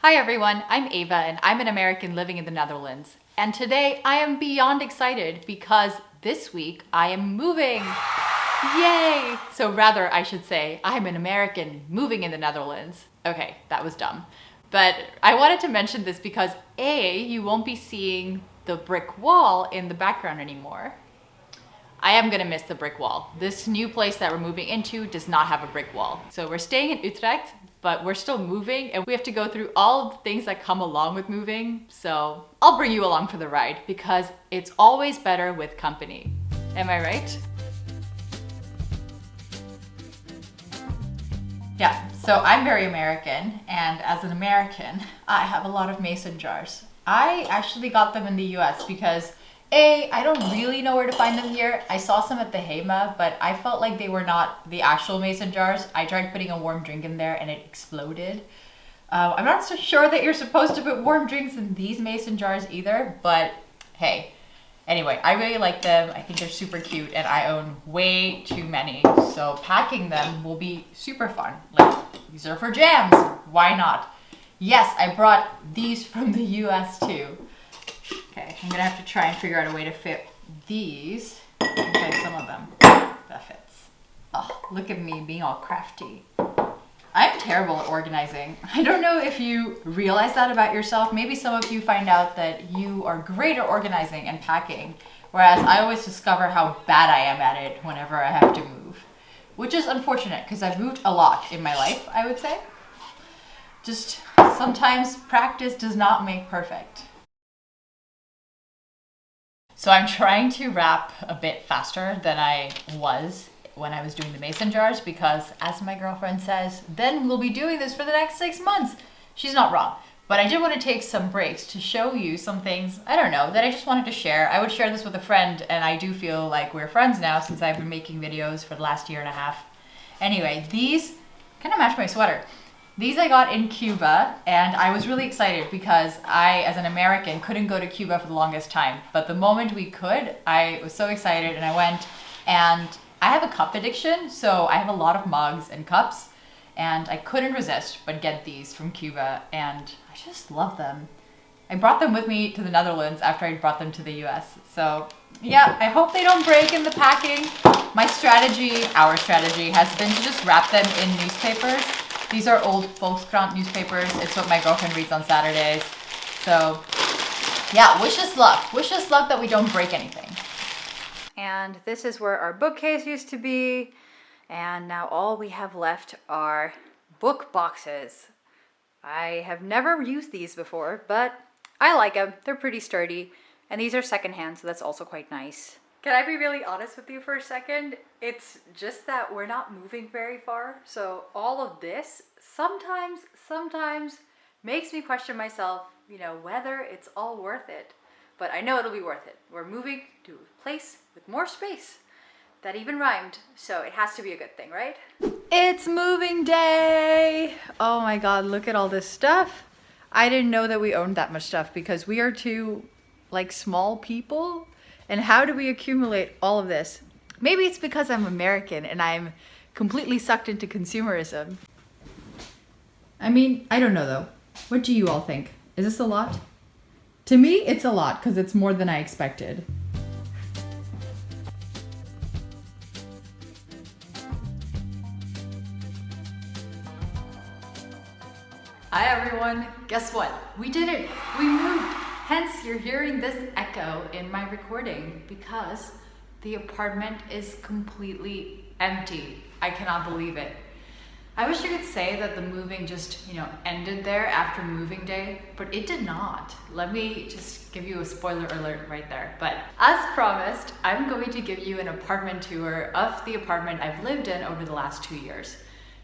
Hi everyone, I'm Ava and I'm an American living in the Netherlands. And today I am beyond excited because this week I am moving. Yay! So rather I should say I'm an American moving in the Netherlands. Okay, that was dumb. But I wanted to mention this because A, you won't be seeing the brick wall in the background anymore. I am gonna miss the brick wall. This new place that we're moving into does not have a brick wall. So we're staying in Utrecht, but we're still moving and we have to go through all of the things that come along with moving. So I'll bring you along for the ride because it's always better with company. Am I right? Yeah, so I'm very American, and as an American, I have a lot of mason jars. I actually got them in the US because A, I don't really know where to find them here. I saw some at the HEMA, but I felt like they were not the actual mason jars. I tried putting a warm drink in there and it exploded. I'm not so sure that you're supposed to put warm drinks in these mason jars either, but hey. Anyway, I really like them. I think they're super cute and I own way too many. So packing them will be super fun. Like, these are for jams. Why not? Yes, I brought these from the US too. Okay, I'm gonna have to try and figure out a way to fit these inside some of them. That fits. Oh, look at me being all crafty. I'm terrible at organizing. I don't know if you realize that about yourself. Maybe some of you find out that you are great at organizing and packing, whereas I always discover how bad I am at it whenever I have to move, which is unfortunate because I've moved a lot in my life, I would say. Just sometimes practice does not make perfect. So I'm trying to wrap a bit faster than I was when I was doing the mason jars because, as my girlfriend says, then we'll be doing this for the next 6 months. She's not wrong. But I did want to take some breaks to show you some things, I don't know, that I just wanted to share. I would share this with a friend, and I do feel like we're friends now since I've been making videos for the last year and a half. Anyway, these kind of match my sweater. These I got in Cuba, and I was really excited because I, as an American, couldn't go to Cuba for the longest time. But the moment we could, I was so excited and I went. And I have a cup addiction, so I have a lot of mugs and cups, and I couldn't resist but get these from Cuba, and I just love them. I brought them with me to the Netherlands after I brought them to the US. So yeah, I hope they don't break in the packing. My strategy, our strategy, has been to just wrap them in newspapers. These are old Volkskrant newspapers. It's what my girlfriend reads on Saturdays. So yeah, wish us luck. Wish us luck that we don't break anything. And this is where our bookcase used to be. And now all we have left are book boxes. I have never used these before, but I like them. They're pretty sturdy. And these are secondhand, so that's also quite nice. Can I be really honest with you for a second? It's just that we're not moving very far. So all of this sometimes makes me question myself, whether it's all worth it. But I know it'll be worth it. We're moving to a place with more space. That even rhymed, so it has to be a good thing, right? It's moving day! Oh my god, look at all this stuff. I didn't know that we owned that much stuff because we are two, small people. And how do we accumulate all of this? Maybe it's because I'm American and I'm completely sucked into consumerism. I mean, I don't know though. What do you all think? Is this a lot? To me, it's a lot because it's more than I expected. Hi everyone, guess what? We did it, we moved. Hence, you're hearing this echo in my recording because the apartment is completely empty. I cannot believe it. I wish you could say that the moving just, ended there after moving day, but it did not. Let me just give you a spoiler alert right there. But as promised, I'm going to give you an apartment tour of the apartment I've lived in over the last 2 years.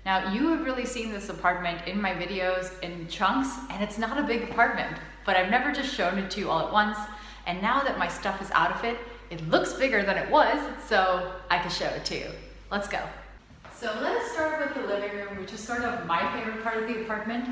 Now, you have really seen this apartment in my videos in chunks, and it's not a big apartment, but I've never just shown it to you all at once. And now that my stuff is out of it, it looks bigger than it was, so I can show it to you. Let's go. So let us start with the living room, which is sort of my favorite part of the apartment.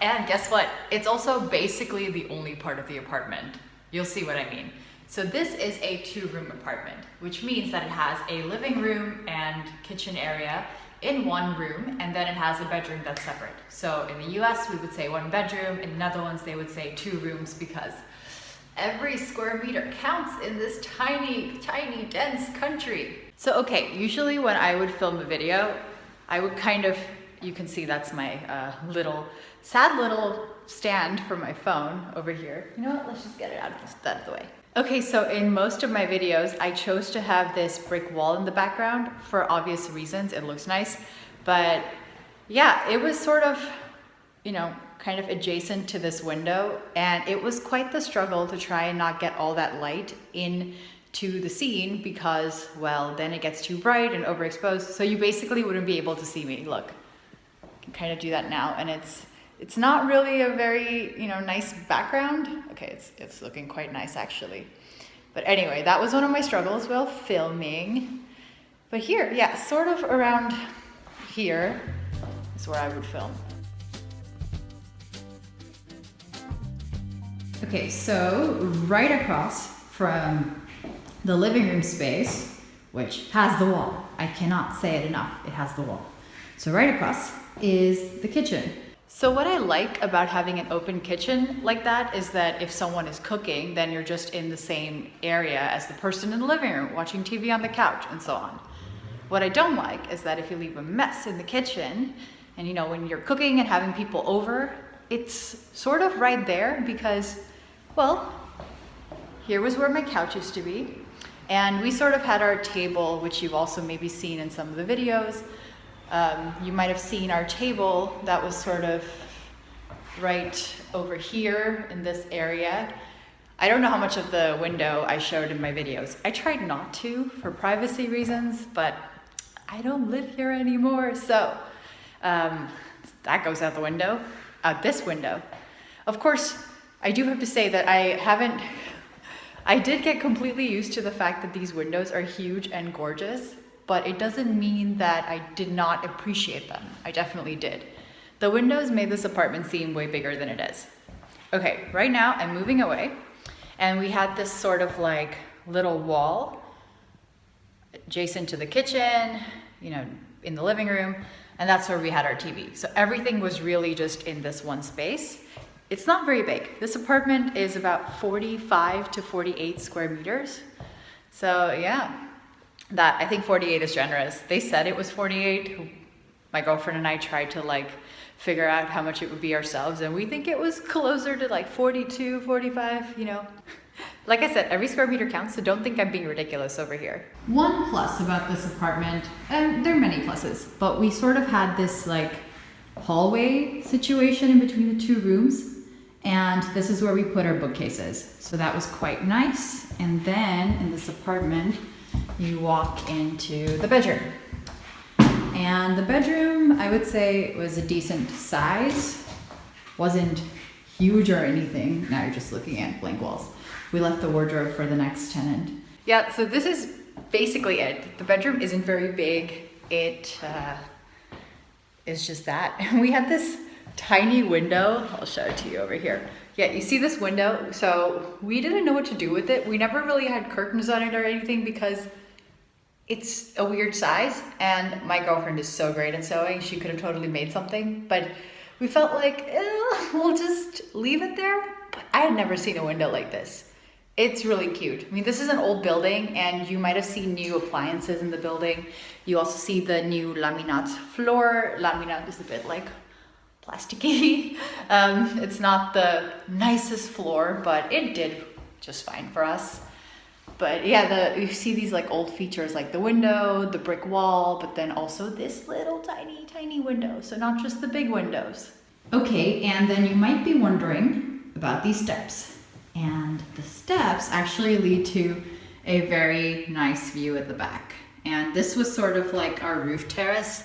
And guess what? It's also basically the only part of the apartment. You'll see what I mean. So this is a 2-room apartment, which means that it has a living room and kitchen area. in one room, and then it has a bedroom that's separate. So in the US, we would say one bedroom. In the Netherlands, they would say 2 rooms because every square meter counts in this tiny, tiny, dense country. So okay, usually when I would film a video, I would kind of, you can see that's my sad little stand for my phone over here. You know what, let's just get it out of the way. Okay, so in most of my videos, I chose to have this brick wall in the background for obvious reasons. It looks nice, but yeah, it was sort of, you know, kind of adjacent to this window, and it was quite the struggle to try and not get all that light into the scene because, well, then it gets too bright and overexposed, so you basically wouldn't be able to see me. Look, I can kind of do that now, and it's not really a very, you know, nice background. Okay, it's looking quite nice actually. But anyway, that was one of my struggles while filming. But here, yeah, sort of around here is where I would film. Okay, so right across from the living room space, which has the wall. I cannot say it enough, it has the wall. So right across is the kitchen. So what I like about having an open kitchen like that is that if someone is cooking, then you're just in the same area as the person in the living room, watching TV on the couch and so on. What I don't like is that if you leave a mess in the kitchen, and you know, when you're cooking and having people over, it's sort of right there because, well, here was where my couch used to be. And we sort of had our table, which you've also maybe seen in some of the videos. You might have seen our table that was sort of right over here in this area. I don't know how much of the window I showed in my videos. I tried not to for privacy reasons, but I don't live here anymore. So that goes out the window, out this window. Of course, I do have to say that I did get completely used to the fact that these windows are huge and gorgeous, but it doesn't mean that I did not appreciate them. I definitely did. The windows made this apartment seem way bigger than it is. Okay, right now I'm moving away, and we had this sort of like little wall adjacent to the kitchen, you know, in the living room, and that's where we had our TV. So everything was really just in this one space. It's not very big. This apartment is about 45 to 48 square meters. So yeah. That, I think 48 is generous. They said it was 48. My girlfriend and I tried to like figure out how much it would be ourselves, and we think it was closer to like 42, 45, you know. Like I said, every square meter counts, so don't think I'm being ridiculous over here. One plus about this apartment, and there are many pluses, but we sort of had this like hallway situation in between the 2 rooms, and this is where we put our bookcases. So that was quite nice. And then in this apartment, you walk into the bedroom. And the bedroom, I would say, was a decent size. Wasn't huge or anything. Now you're just looking at blank walls. We left the wardrobe for the next tenant. Yeah, so this is basically it. The bedroom isn't very big. It is just that. And we had this tiny window. I'll show it to you over here. Yeah, you see this window? So we didn't know what to do with it. We never really had curtains on it or anything because it's a weird size, and my girlfriend is so great at sewing. She could have totally made something, but we felt like, we'll just leave it there. But I had never seen a window like this. It's really cute. I mean, this is an old building, and you might have seen new appliances in the building. You also see the new laminate floor. Laminate is a bit like plasticky. It's not the nicest floor, but it did just fine for us. But yeah, you see these like old features like the window, the brick wall, but then also this little tiny, tiny window. So not just the big windows. Okay, and then you might be wondering about these steps. And the steps actually lead to a very nice view at the back. And this was sort of like our roof terrace.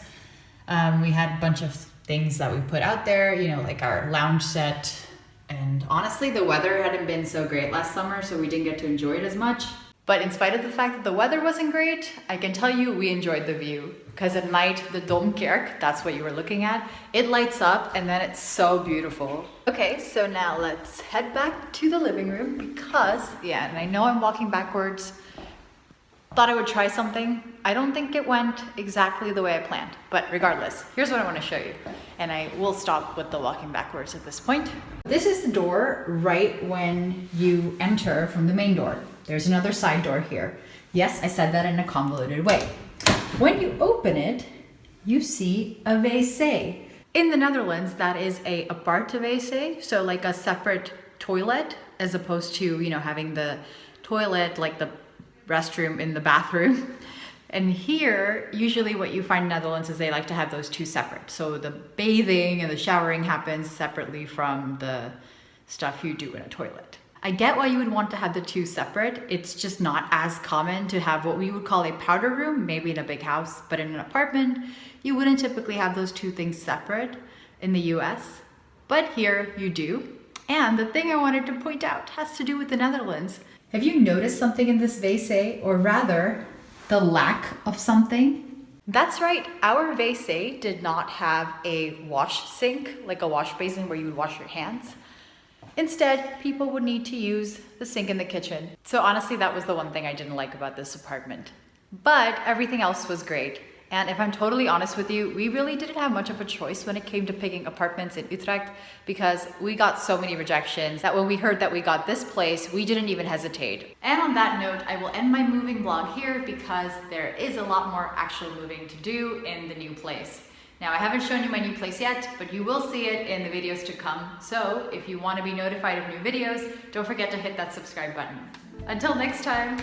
We had a bunch of things that we put out there, you know, like our lounge set. And honestly, the weather hadn't been so great last summer, so we didn't get to enjoy it as much. But in spite of the fact that the weather wasn't great, I can tell you we enjoyed the view. Because at night, the Domkerk, that's what you were looking at, it lights up and then it's so beautiful. Okay, so now let's head back to the living room because, yeah, and I know I'm walking backwards, Thought I would try something. I don't think it went exactly the way I planned, but regardless, here's what I want to show you. And I will stop with the walking backwards at this point. This is the door right when you enter from the main door. There's another side door here. Yes, I said that in a convoluted way. When you open it, you see a wc. In the Netherlands, that is a apart wc, so like a separate toilet, as opposed to, you know, having the toilet like the restroom in the bathroom. And here, usually what you find in Netherlands is they like to have those two separate. So the bathing and the showering happens separately from the stuff you do in a toilet. I get why you would want to have the two separate. It's just not as common to have what we would call a powder room, maybe in a big house, but in an apartment, you wouldn't typically have those two things separate in the US. But here you do. And the thing I wanted to point out has to do with the Netherlands. Have you noticed something in this wc, or rather, the lack of something? That's right, our wc did not have a wash sink, like a wash basin where you would wash your hands. Instead, people would need to use the sink in the kitchen. So honestly, that was the one thing I didn't like about this apartment. But everything else was great. And if I'm totally honest with you, we really didn't have much of a choice when it came to picking apartments in Utrecht, because we got so many rejections that when we heard that we got this place, we didn't even hesitate. And on that note, I will end my moving vlog here because there is a lot more actual moving to do in the new place. Now, I haven't shown you my new place yet, but you will see it in the videos to come. So if you want to be notified of new videos, don't forget to hit that subscribe button. Until next time.